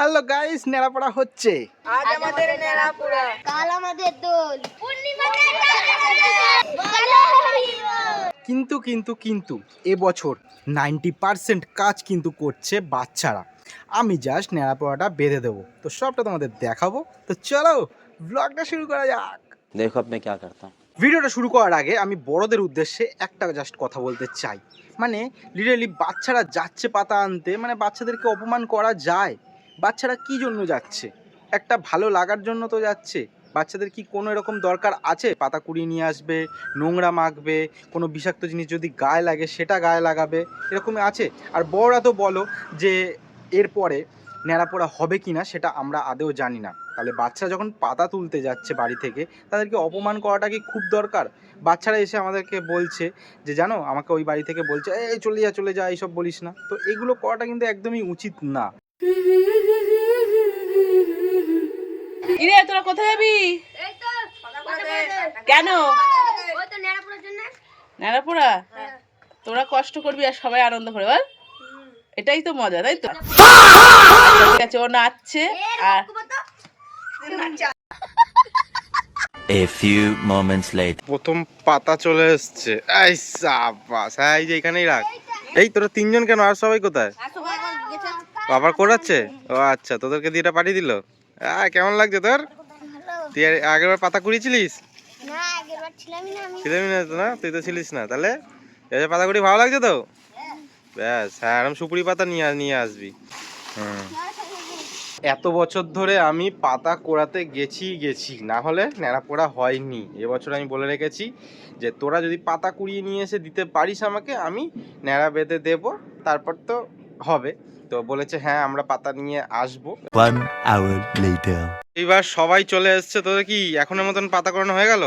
Hello guys, নেড়াপড়া হচ্ছে। আজ আমাদের নেড়াপড়া, কাল আমাদের দোল, কিন্তু কিন্তু কিন্তু এবছর 90% কাজ কিন্তু করছে বাচ্চারা। আমি জাস্ট নেড়াপড়াটা বেঁধে দেবো, তো সবটা তোমাদের দেখাবো। তো চলো ব্লগটা শুরু করা যাক। देखो अब मैं क्या करता हूँ। ভিডিওটা শুরু করার আগে আমি বড়দের উদ্দেশ্যে একটা জাস্ট কথা বলতে চাই। মানে লিটারালি বাচ্চারা যাচ্ছে পাতা আনতে, মানে বাচ্চাদেরকে অপমান করা যায়? বাচ্চারা কি জন্য যাচ্ছে? একটা ভালো লাগার জন্য তো যাচ্ছে। বাচ্চাদের কি কোনো এরকম দরকার আছে পাতা কুড়িয়ে নিয়ে আসবে, নোংরা মাখবে, কোনো বিষাক্ত জিনিস যদি গায়ে লাগে সেটা গায়ে লাগাবে, এরকমই আছে? আর বড়রা তো বলো যে এরপরে ন্যাড়াপোড়া হবে কি না সেটা আমরা আদেও জানি না। তাহলে বাচ্চা যখন পাতা তুলতে যাচ্ছে বাড়ি থেকে, তাদেরকে অপমান করাটা কি খুব দরকার? বাচ্চারা এসে আমাদেরকে বলছে যে জানো, আমাকে ওই বাড়ি থেকে বলছে এই চলে যা এইসব বলিস না। তো এগুলো করাটা কিন্তু একদমই উচিত না। ইরে তোরা কোথায় যাবি? এই তো কেন? ওই তো নেড়াপড়ার জন্য। নেড়াপড়া? তোরা কষ্ট করবি আর সবাই আনন্দ করে, বল? এটাই তো মজা, তাই তো? ঠিক আছে, ও নাচছে আর A few moments later. প্রথম পাতা চলে এসছে। এই সাবাস, এই যে এখানেই রাখ। এই তোরা তিনজন কেন, আর সবাই কোথায়? বাবার করাচ্ছে? ও আচ্ছা, তোদেরকে দিয়ে এটা পাঠিয়ে দিল। কেমন লাগছে তোর? তুই আগেরবার পাতা কুড়িয়েছিলিস? না, আগেরবার ছিলামই না আমি। ছিলাম না তো, না তুই তো ছিলিস না। তাহলে এই পাতা কুড়ি ভালো লাগছে তো? ব্যাস, হ্যাঁ, এরকম সুপুরি পাতা নিয়ে আসবি। এত বছর ধরে আমি পাতা কোড়াতে গেছি, না হলে ন্যাড়াপোড়া হয়নি। এবছর আমি বলে রেখেছি যে তোরা যদি পাতা কুড়িয়ে নিয়ে এসে দিতে পারিস আমাকে, আমি ন্যাড়া বেঁধে দেবো, তারপর তো হবে। তো বলেছে হ্যাঁ আমরা পাতা নিয়ে আসবো। 1 hour later. এইবার সবাই চলে এসছে। তোদের কি এখনের মতন পাতা করানো হয়ে গেল?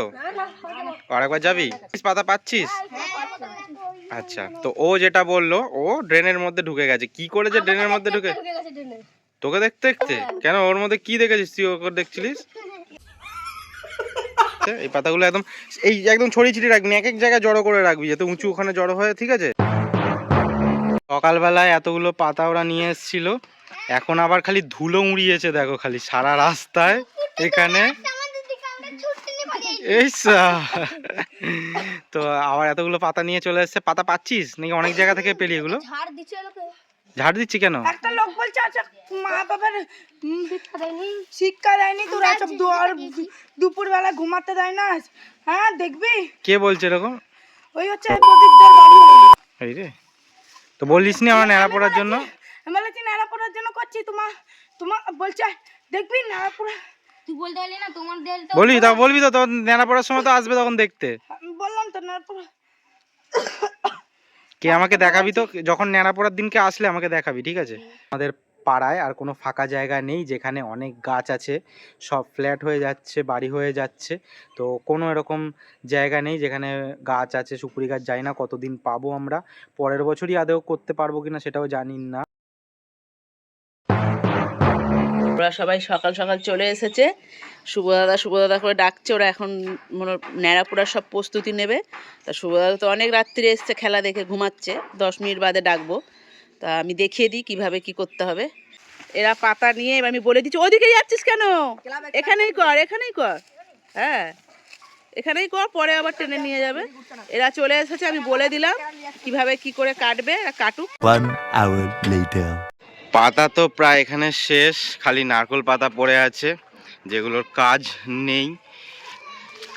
আরেকবার যাবি? পাতা পাচ্ছিস? আচ্ছা, তো ও যেটা বললো, ও ড্রেনের মধ্যে ঢুকে গেছে। কি করে যে ড্রেনের মধ্যে ঢুকে? তোকে দেখতে দেখতে? কেন, ওর মধ্যে কি দেখেছিস তুই ওকে দেখছিলিস? এই পাতাগুলো একদম ছড়িয়ে ছিটিয়ে রাখবি, এক এক জায়গায় জড়ো করে রাখবি যাতে উঁচু ওখানে জড়ো হয়, ঠিক আছে? সকালবেলায় এতগুলো পাতা ওরা নিয়ে এসেছিল, এখন আবার খালি ধুলো উড়িয়েছে দেখো, খালি সারা রাস্তায় এখানে। এই তো আবার এতগুলো পাতা নিয়ে চলে এসছে। পাতা পাচ্ছিস নাকি অনেক জায়গা থেকে পেলি এগুলো? ঝাড় দিচ্ছি কেন? একটা লোক বলছে আচ্ছা মা বাবার শিক্ষা দেয়নি, তোরা সব দুপুর বেলা ঘুমাতে দেয় না। হ্যাঁ দেখবি? কে বলছে এরকম? ওই হচ্ছে প্রদীপদের বাড়ি। এই রে, তো বলিস নি আমার ন্যাড়া পড়ার জন্য? আমি বলেছি নেড়াপড়ার জন্য করছি, তোমার বলছে দেখবি নেড়াপড়া। তুই বলতে পারলি না তোমার দেলটা? বলবি তো, তখন ন্যাড়া পড়ার সময় তো আসবে তখন দেখতে। আমি বললাম তো নেড়াপড়া। কে আমাকে দেখাবি তো, যখন ন্যাড়া পড়ার দিনকে আসলে আমাকে দেখাবি, ঠিক আছে? আমাদের পাড়ায় আর কোনো ফাঁকা জায়গা নেই যেখানে অনেক গাছ আছে। সব ফ্ল্যাট হয়ে যাচ্ছে, বাড়ি হয়ে যাচ্ছে। তো কোনো এরকম জায়গা নেই যেখানে গাছ আছে, সুপুরি গাছ। যাই না কতদিন পাবো আমরা, পরের বছরই আদেও করতে পারবো কিনা সেটাও জানি না। ওরা সবাই সকাল সকাল চলে এসেছে, শুভদাদা করে ডাকছে। ওরা এখন ন্যাড়াপোড়ার সব প্রস্তুতি নেবে। তা শুভদাদা তো অনেক রাত্রি এসছে, খেলা দেখে ঘুমাচ্ছে। 10 মিনিট বাদে ডাকবো। তা আমি দেখিয়ে দিই কিভাবে কি করতে হবে। এরা পাতা নিয়ে, এবার আমি বলে দিচ্ছি ওদিকে যাচ্ছিস কেন, এখানেই কর। হ্যাঁ, এখানেই কর, পরে আবার টেনে নিয়ে যাবে। এরা চলে এসেছে, আমি বলে দিলাম কিভাবে কি করে কাটবে, কাটুক। 1 hour later. পাতা তো প্রায় এখানে শেষ, খালি নারকোল পাতা পড়ে আছে যেগুলোর কাজ নেই।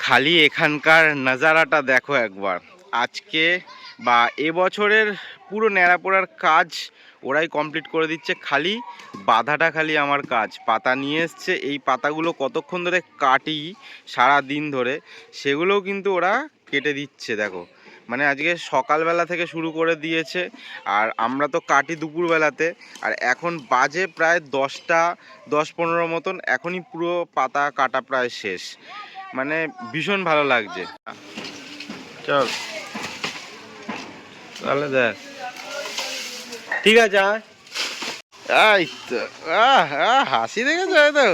খালি এখানকার নাজারাটা দেখো একবার। আজকে বা এবছরের পুরো ন্যাড়াপোড়ার কাজ ওরাই কমপ্লিট করে দিচ্ছে, খালি বাধাটা খালি আমার কাজ। পাতা নিয়ে এসছে, এই পাতাগুলো কতক্ষণ ধরে কাটি সারা দিন ধরে, সেগুলোও কিন্তু ওরা কেটে দিচ্ছে দেখো। মানে আজকে সকালবেলা থেকে শুরু করে দিয়েছে, আর আমরা তো কাটি দুপুরবেলাতে। আর এখন বাজে প্রায় 10-15 মতন, এখনই পুরো পাতা কাটা প্রায় শেষ। মানে ভীষণ ভালো লাগছে। চল তাহলে দেখ, ঠিক আছে। এই তো হাসি দেখেছো তো,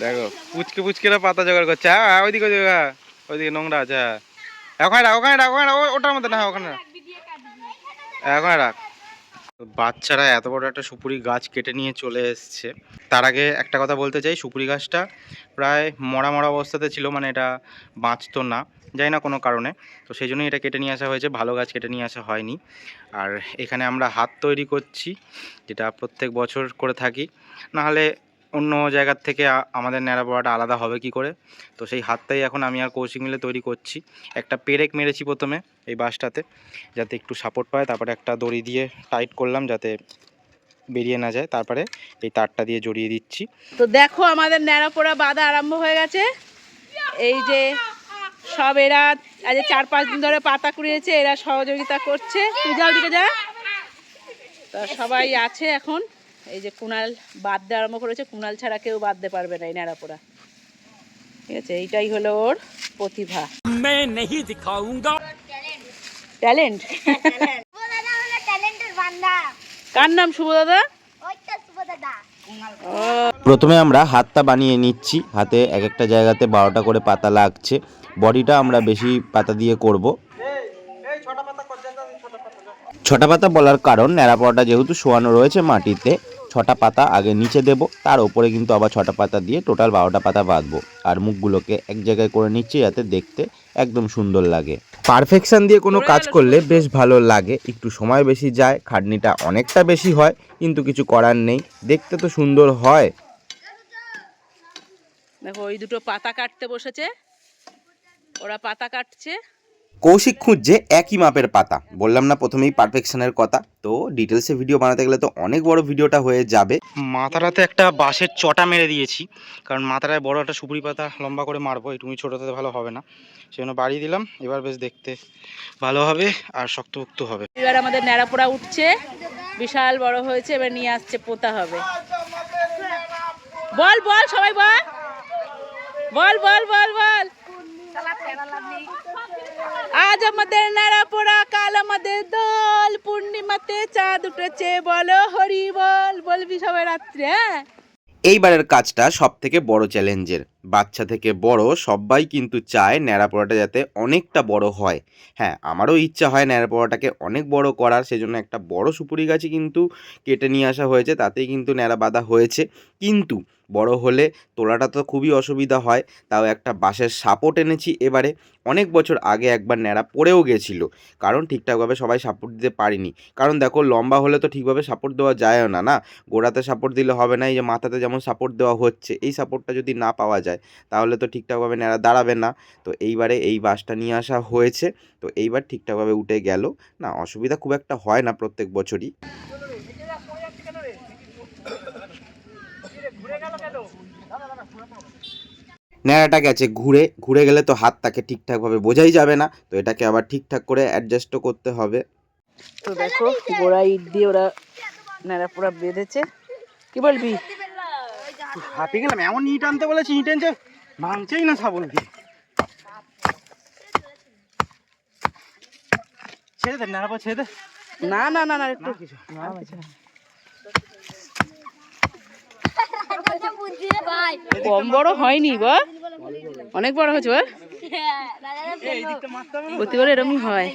দেখো পুচকে পাতা জোগাড় করছে। হ্যাঁ ওইদিকে নোংরা আছে। হ্যাঁ ওখানে রাখ ওটার মধ্যে না, ওখানে রাখ। বাচ্চারা এত বড় একটা সুপুরি গাছ কেটে নিয়ে চলে এসছে। তার আগে একটা কথা বলতে চাই, সুপুরি গাছটা প্রায় মরা মরা অবস্থাতে ছিল, মানে এটা বাঁচতো না, যাই না কোনো কারণে। তো সেই জন্যই এটা কেটে নিয়ে আসা হয়েছে, ভালো গাছ কেটে নিয়ে আসা হয়নি। আর এখানে আমরা হাত তৈরি করছি, যেটা প্রত্যেক বছর করে থাকি, নাহলে অন্য জায়গার থেকে আমাদের ন্যাড়া পোড়াটা আলাদা হবে কি করে। তো সেই হাতটাই এখন আমি আর কৌশিক মিলে তৈরি করছি। একটা পেরেক মেরেছি প্রথমে এই বাঁশটাতে, যাতে একটু সাপোর্ট পায়, তারপরে একটা দড়ি দিয়ে টাইট করলাম যাতে বেরিয়ে না যায়, তারপরে এই তারটা দিয়ে জড়িয়ে দিচ্ছি। তো দেখো আমাদের ন্যাড়া পোড়া বাঁধা আরম্ভ হয়ে গেছে। এই যে সব এরা আজ 4-5 দিন ধরে পাতা কুড়িয়েছে, এরা সহযোগিতা করছে। তুই যাও দিকে যা। তা সবাই আছে এখন। এই যে কুণাল বাঁধতে আরম্ভ করেছে, কুণাল ছাড়া কেউ বাঁধতে পারবে না এই ন্যাড়া পোড়া, ঠিক আছে? এইটাই হলো ওর প্রতিভা, ট্যালেন্ট। শুভ দাদা হলো ট্যালেন্টের বান্দা। কার নাম শুভ দাদা? ওই তো শুভ দাদা। প্রথমে আমরা হাতটা বানিয়ে নিচ্ছি, হাতে এক একটা জায়গাতে 12টা করে পাতা লাগছে। বডিটা আমরা বেশি পাতা দিয়ে করব। ছটা পাতা বলার কারণ, ন্যাড়া পোড়াটা যেহেতু শোয়ানো রয়েছে মাটিতে, 6টা পাতা আগে নিচে দেব, তার উপরে কিন্তু আবার 6টা পাতা দিয়ে টোটাল 12টা পাতা বাঁধবো। আর মুখগুলোকে এক জায়গায় করে নিচ্ছি যাতে দেখতে একদম সুন্দর লাগে। পারফেকশন দিয়ে কোনো কাজ করলে বেশ ভালো লাগে, একটু সময় বেশি যায়, খাটনিটা অনেকটা বেশি হয়, কিন্তু কিছু করার নেই, দেখতে তো সুন্দর হয়। দেখো ওই দুটো পাতা কাটতে বসেছে, ওরা পাতা কাটছে। কৌশিক খুঁজছে একই মাপের পাতা, বললাম না প্রথমেই পারফেকশনের কথা। তো ডিটেলসে ভিডিও বানাতে গেলে তো অনেক বড় ভিডিওটা হয়ে যাবে। মাথাটাতে একটা বাঁশের চটা মেরে দিয়েছি, কারণ মাথাটায় বড় একটা সুপুরি পাতা লম্বা করে মারবো, এটুকুনি ছোটোতে ভালো হবে না, সেই জন্য বাড়িয়ে দিলাম। এবার বেশ দেখতে ভালো হবে আর শক্তপোক্ত হবে। এবার আমাদের ন্যাড়া পোড়া উঠছে, বিশাল বড় হয়েছে, এবার নিয়ে আসছে, পোতা হবে। বল বল সবাই বল, বল বল বল বল। আজ আমাদের ন্যাড়া পোড়া, কাল আমাদের দোল, পূর্ণিমাতে চাঁদ উঠেছে, বলো হরি বল। বলবি সবাই রাত্রে, হ্যাঁ? এইবারের কাজটা সব থেকে বড় চ্যালেঞ্জের, বাচ্চা থেকে বড় সবাই কিন্তু চায় ন্যাড়া পোড়াটা যাতে অনেকটা বড় হয়। হ্যাঁ, আমারও ইচ্ছা হয় ন্যাড়া পোড়াটাকে অনেক বড় করার, সেজন্য একটা বড় সুপুরি গাছই কিন্তু কেটে নিয়ে আসা হয়েছে, তাতেই কিন্তু ন্যাড়া বাঁধা হয়েছে। কিন্তু বড় হলে তোলাটা তো খুবই অসুবিধা হয়, তাও একটা বাঁশের সাপোর্ট এনেছি এবারে। অনেক বছর আগে একবার ন্যাড়া পড়েও গেছিলো, কারণ ঠিকঠাকভাবে সবাই সাপোর্ট দিতে পারিনি। কারণ দেখো, লম্বা হলে তো ঠিকভাবে সাপোর্ট দেওয়া যায়ও না, না গোড়াতে সাপোর্ট দিলে হবে না, এই যে মাথাতে যেমন সাপোর্ট দেওয়া হচ্ছে, এই সাপোর্টটা যদি না পাওয়া যায় তাহলে তো ঠিকঠাকভাবে ন্যাড়া দাঁড়াবে না। তো এইবারে এই বাঁশটা নিয়ে আসা হয়েছে, তো এইবার ঠিকঠাকভাবে উঠে গেল, না অসুবিধা খুব একটা হয় না প্রত্যেক বছরই। ন্যাড়াটা গেছে ঘুরে, ঘুরে গেলে তো হাতটাকে ঠিকঠাকভাবে বোঝাই যাবে না, তো এটাকে আবার ঠিকঠাক করে অ্যাডজাস্টও করতে হবে। তো দেখো গোড়া ইট দিয়ে ওরা ন্যাড়া পোড়া বেঁধেছে। কি বলবি? হাতে গেলাম, এমন ইট আনতে বলেছি, ইট এনেছে ভাঙছেই না শাবল দিয়ে। ছেড়ে দে ন্যাড়া পোড়া, ছেড়ে দে। না না না না, একটু কম বড় হয়নি, বল অনেক বড় হয়েছে, বল প্রতিবার এরকমই হয়।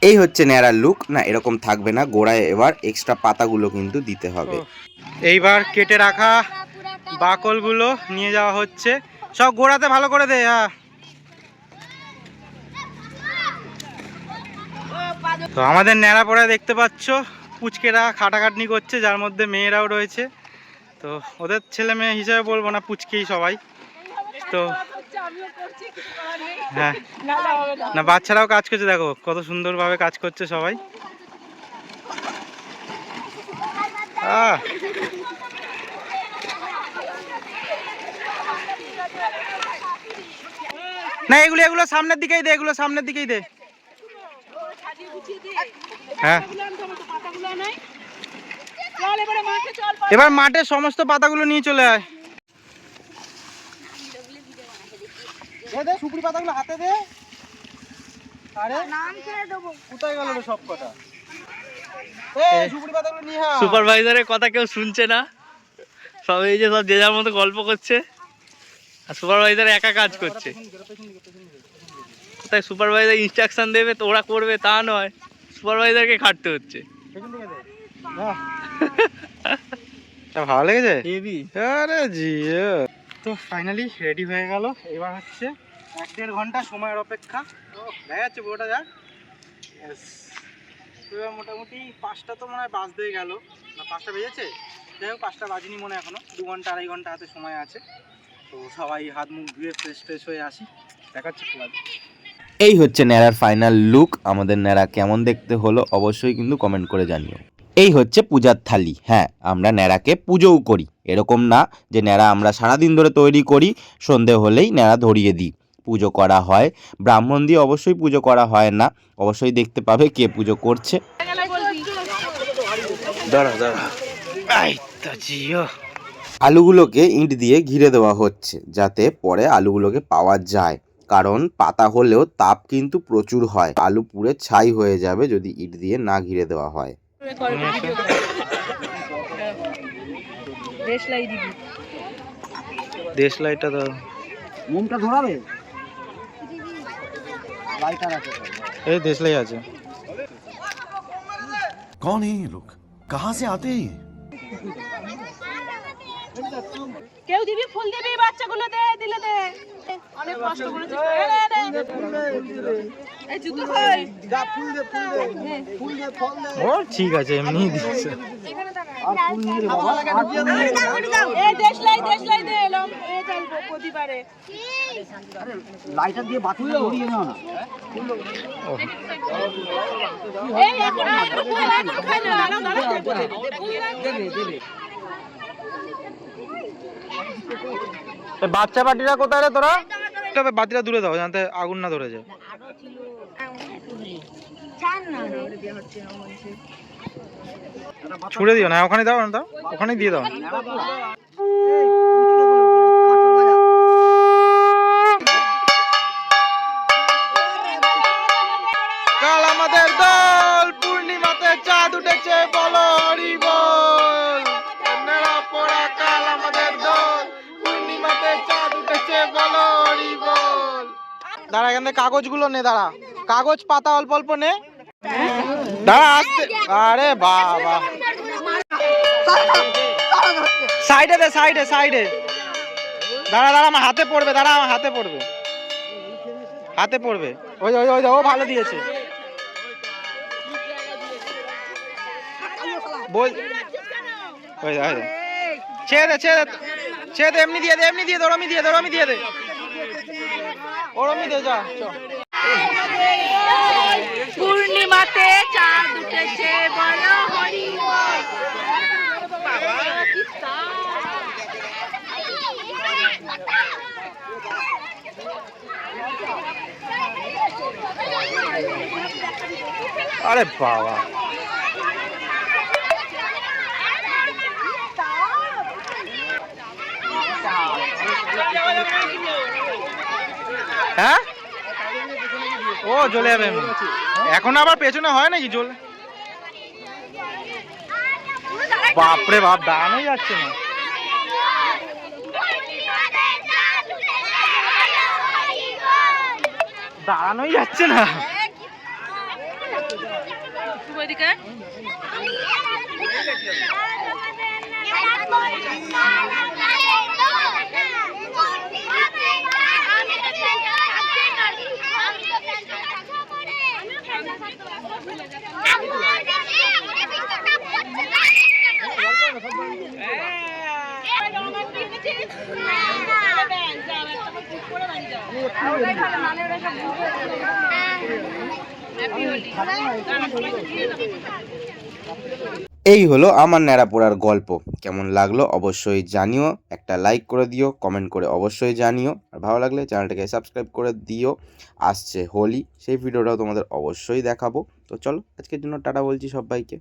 এই হচ্ছে ন্যাড়ার লুক, না এরকম থাকবে না, গোড়ায় এবার এক্সট্রা পাতাগুলো কিন্তু দিতে হবে। এইবার কেটে রাখা বাকলগুলো নিয়ে যাওয়া হচ্ছে, সব গোড়াতে ভালো করে দে। তো আমাদের ন্যাড়া পোড়া দেখতে পাচ্ছ, পুচকেরা খাটাখাটনি করছে, যার মধ্যে মেয়েরাও রয়েছে। তো ওদের ছেলে মেয়ে হিসাবে বলবো না, পুচকেই সবাই। তো হ্যাঁ, না বাচ্চারাও কাজ করছে, দেখো কত সুন্দরভাবে কাজ করছে সবাই। না এগুলো এগুলো সামনের দিকেই দে, এগুলো সামনের দিকেই দে। হ্যাঁ, এবার মাঠে সমস্ত পাতাগুলো নিয়ে চলে আয়। দে সুপুরি পাতাগুলো হাতে দে। আরে নাম ছেড়ে দেবো, কোথায় গেল রে সব কটা? এই সুপুরি পাতাগুলো নিয়ে আয়। সুপারভাইজারের কথা কেউ শুনছে না, সব এই যে সব যে যার মতো গল্প করছে, আর সুপারভাইজার একা কাজ করছে। তাই সুপারভাইজার ইনস্ট্রাকশন দেবে তো ওরা করবে তা নয়, সুপারভাইজারকে খাটতে হচ্ছে। তা ভালো লেগেছে? হেভি। আরে জিও। তো ফাইনালি রেডি হয়ে গেল। এবার হচ্ছে 1-1.5 ঘন্টা সময়ের অপেক্ষা। তো দেখা যাচ্ছে পুরোটা যাক। এবার মোটামুটি 5টা তো মনে হয় বাজতেই গেল, না 5টা বেজেছে, যাই হোক 5টা বাজেনি মনে হয় এখনো। 2 ঘন্টা 2.5 ঘন্টা হাতে সময় আছে। তো সবাই হাত মুখ ধুয়ে ফ্রেশ হয়ে আসি, দেখাচ্ছি ক্লাব। এই হচ্ছে ন্যাড়ার ফাইনাল লুক। আমাদের ন্যাড়া কেমন দেখতে হলো অবশ্যই কিন্তু কমেন্ট করে জানিও। এই হচ্ছে পূজার থালি। হ্যাঁ, আমরা ন্যাড়াকে পুজোও করি, এরকম না যে ন্যাড়া আমরা সারাদিন ধরে তৈরি করি, সন্ধে হলেই ন্যাড়া ধরিয়ে দিই। পুজো করা হয়, ব্রাহ্মণ দিয়ে অবশ্যই পুজো করা হয় না। অবশ্যই দেখতে পাবে কে পুজো করছে। দাঁড়া এই তো জিও। আলুগুলোকে ইঁট দিয়ে ঘিরে দেওয়া হচ্ছে যাতে পরে আলুগুলোকে পাওয়া যায়, কারণ পাতা হলেও তাপ কিন্তু প্রচুর হয়, আলু পুড়ে ছাই হয়ে যাবে যদি ইট দিয়ে না ঘিরে দেওয়া হয়। দেশলাইটা দাও। মুমটা ধরাবে? লাইটার আছে। এই দেশলাই আছে। कौन है ये लोग? कहाँ से आते हैं ये? কেউ দিবি, ফুল দিবি, বাচ্চাগুলো দে, দিলে দে। অনেক কষ্ট করেছিস। এই জুতো কই? ও ঠিক আছে, এমনি দিচ্ছে। এই দেশলাই দে, লম এ চলবো প্রতিবারে। লাইটার দিয়ে বাতি ধরিয়ে নাও না। এই এখন খাই না, বাচ্চা পাটিরা কোথায় রে তোরা? তবে বাতিটা দূরে দাও যাতে আগুন না ধরে যায়। ছুড়ে দিও না, ওখানে দাও না, দাও ওখানে দিয়ে দাও। কাল আমাদের দল পূর্ণিমাতে চাঁদ উঠেছে, বলো হরি বল। নেড়া পোড়া কাল আমাদের দল পূর্ণিমাতে চাঁদ উঠেছে, বলো হরি বল। দাঁড়া, এখান থেকে কাগজগুলো নে, দাঁড়া কাগজ পাতা অল্প অল্প নে, দাঁড়া আসতে। আরে বাবা, সাইডে দে, সাইডে। দাঁড়া আমার হাতে পড়বে, আমার হাতে পড়বে। ওই ও ভালো দিয়েছে। বল ওই ছেড়ে দে, এমনি দিয়ে দে, ওরমি দিয়ে দে, যা। পূর্ণিমাতে চাঁদ উঠেছে, বলো হরি বল। বাবা কি আরে বাবা, হ্যাঁ ও জ্বলে যাবে এমনি। এখন আবার পেছনে হয় নাকি জ্বলে? বাপরে বাপ, দাঁড়ানোই যাচ্ছে না। দাঁড়ানোই যাচ্ছে না। ওইদিকে এই হলো আমার ন্যাড়া পোড়ার গল্প। কেমন লাগলো অবশ্যই জানিও, একটা লাইক করে দিও, কমেন্ট করে অবশ্যই জানিও, আর ভালো লাগলে চ্যানেলটাকে সাবস্ক্রাইব করে দিও। আসছে হোলি, সেই ভিডিওটাও তোমাদের অবশ্যই দেখাবো। তো চলো আজকের জন্য টাটা বলছি সবাইকে।